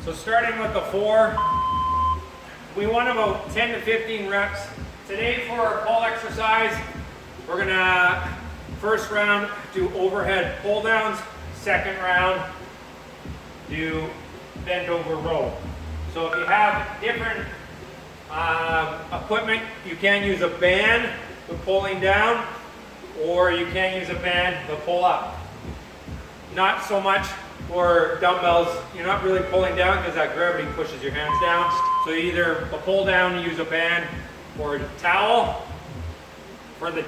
So starting with the 4, we want about 10 to 15 reps. Today for our pull exercise, we're gonna, first round, do overhead pull downs. Second round, do bend over row. So if you have different equipment, you can use a band for pulling down, or you can use a band to pull up. Not so much for dumbbells, you're not really pulling down because that gravity pushes your hands down. So either a pull down, you use a band or a towel. For the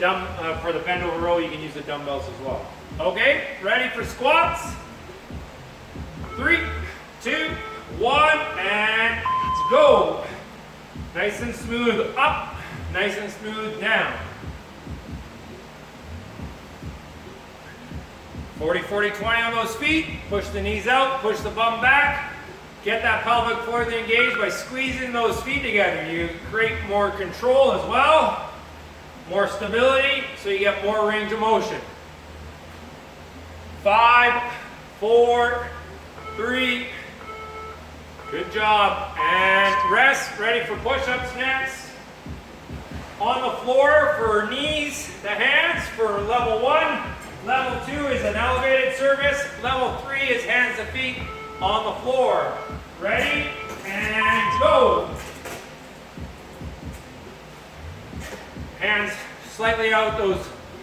bend over row, you can use the dumbbells as well. Okay, ready for squats? 3, 2, 1, and let's go. Nice and smooth up, nice and smooth down. 40, 40, 20 on those feet. Push the knees out, push the bum back. Get that pelvic floor engaged by squeezing those feet together. You create more control as well, more stability, so you get more range of motion. 5, 4, 3, good job. And rest, ready for push-ups next. On the floor for knees to hands for level 1. Level 2 is an elevated service. Level 3 is hands to feet on the floor. Ready? And go. Hands slightly out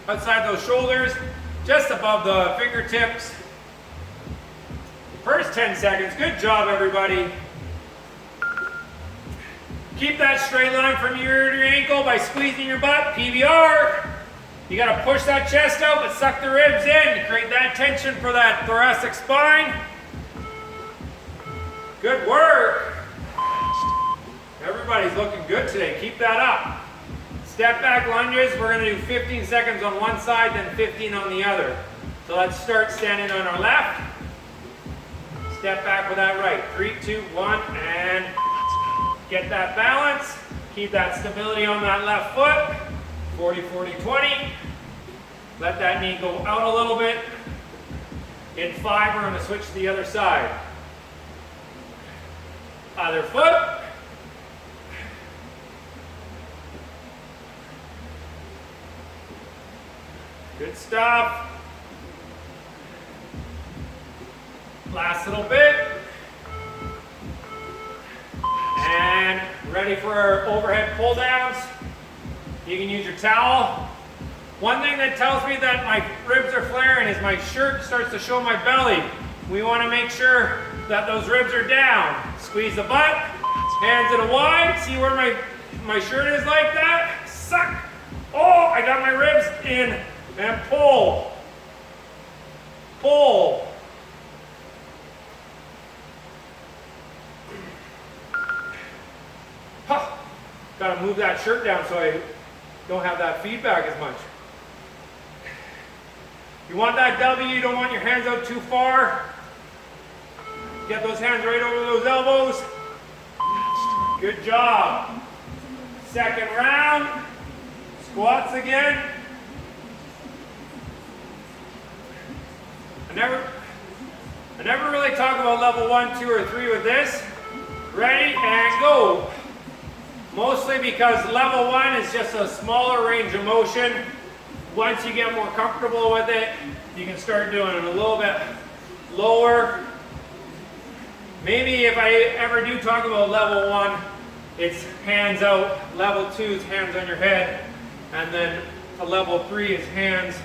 outside those shoulders, just above the fingertips. First 10 seconds. Good job, everybody. Keep that straight line from your ear to your ankle by squeezing your butt. PBR. You got to push that chest out, but suck the ribs in to create that tension for that thoracic spine. Good work. Everybody's looking good today. Keep that up. Step back lunges. We're going to do 15 seconds on one side, then 15 on the other. So let's start standing on our left. Step back with that right. 3, 2, 1, and get that balance. Keep that stability on that left foot. 40, 40, 20. Let that knee go out a little bit. In 5, we're going to switch to the other side. Other foot. Good stuff. Last little bit. And ready for our overhead pull downs. You can use your towel. One thing that tells me that my ribs are flaring is my shirt starts to show my belly. We want to make sure that those ribs are down. Squeeze the butt, hands at a wide. See where my shirt is like that? Suck. Oh, I got my ribs in. And pull. Pull. Huh. Got to move that shirt down so I don't have that feedback as much. You want that W, you don't want your hands out too far. Get those hands right over those elbows. Good job. Second round. Squats again. I never really talk about level 1, 2, or 3 with this. Ready and go. Mostly because level 1 is just a smaller range of motion. Once you get more comfortable with it, you can start doing it a little bit lower. Maybe if I ever do talk about level 1, it's hands out. Level 2 is hands on your head. And then a level 3 is hands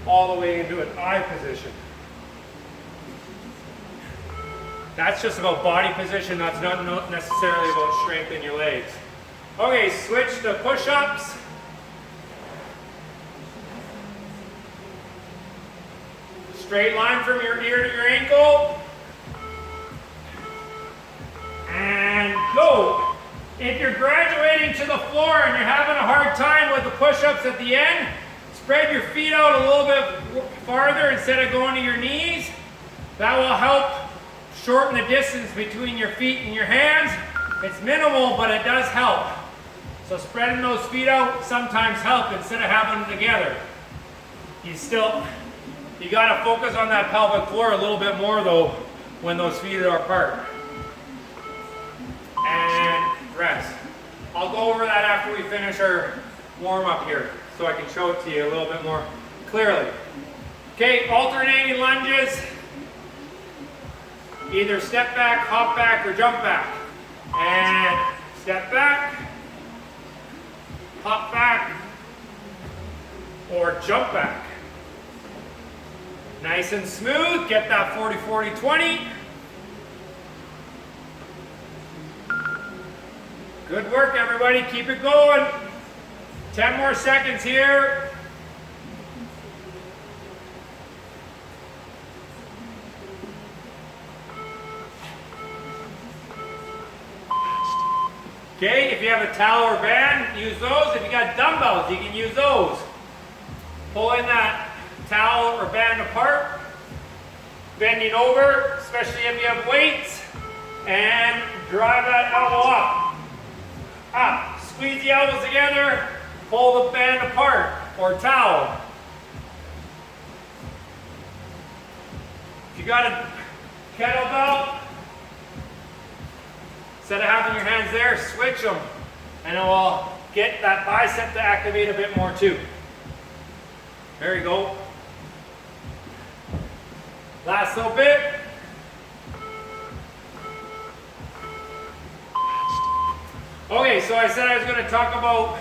all the way into an I position. That's just about body position. That's not necessarily about strength in your legs. Okay, switch to push-ups. Straight line from your ear to your ankle. And go. If you're graduating to the floor and you're having a hard time with the push-ups at the end, spread your feet out a little bit farther instead of going to your knees. That will help shorten the distance between your feet and your hands. It's minimal, but it does help. So spreading those feet out sometimes help instead of having them together. You gotta focus on that pelvic floor a little bit more though when those feet are apart. rest. I'll go over that after we finish our warm up here, so I can show it to you a little bit more clearly. Okay, alternating lunges. Either step back, hop back, or jump back. And step back, hop back, or jump back. Nice and smooth, get that 40-40-20. Good work, everybody, keep it going. 10 more seconds here. Okay, if you have a towel or band, use those. If you got dumbbells, you can use those. Pulling that towel or band apart, bending over, especially if you have weights, and drive that elbow up. Up. Squeeze the elbows together, pull the band apart, or towel. If you got a kettlebell, instead of having your hands there, switch them, and it will get that bicep to activate a bit more too. There you go. Last little bit. Okay, so I said I was going to talk about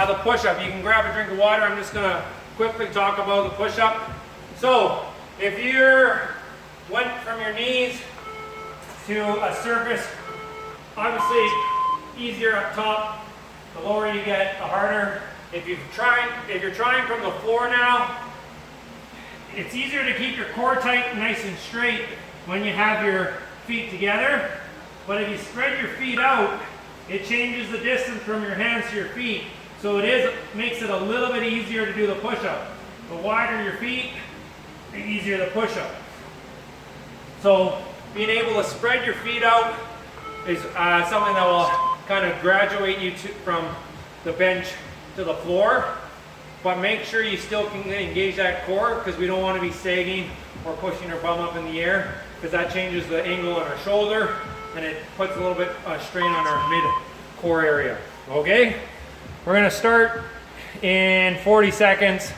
the push-up. You can grab a drink of water. I'm just going to quickly talk about the push-up. So, if you went from your knees to a surface, obviously easier up top. The lower you get, the harder. If you're trying from the floor now, it's easier to keep your core tight and nice and straight when you have your feet together. But if you spread your feet out, it changes the distance from your hands to your feet. So makes it a little bit easier to do the push-up. The wider your feet, the easier the push-up. So being able to spread your feet out is something that will kind of graduate you from the bench to the floor. But make sure you still can engage that core, because we don't want to be sagging or pushing our bum up in the air, because that changes the angle on our shoulder and it puts a little bit of strain on our mid-core area. Okay? We're going to start in 40 seconds.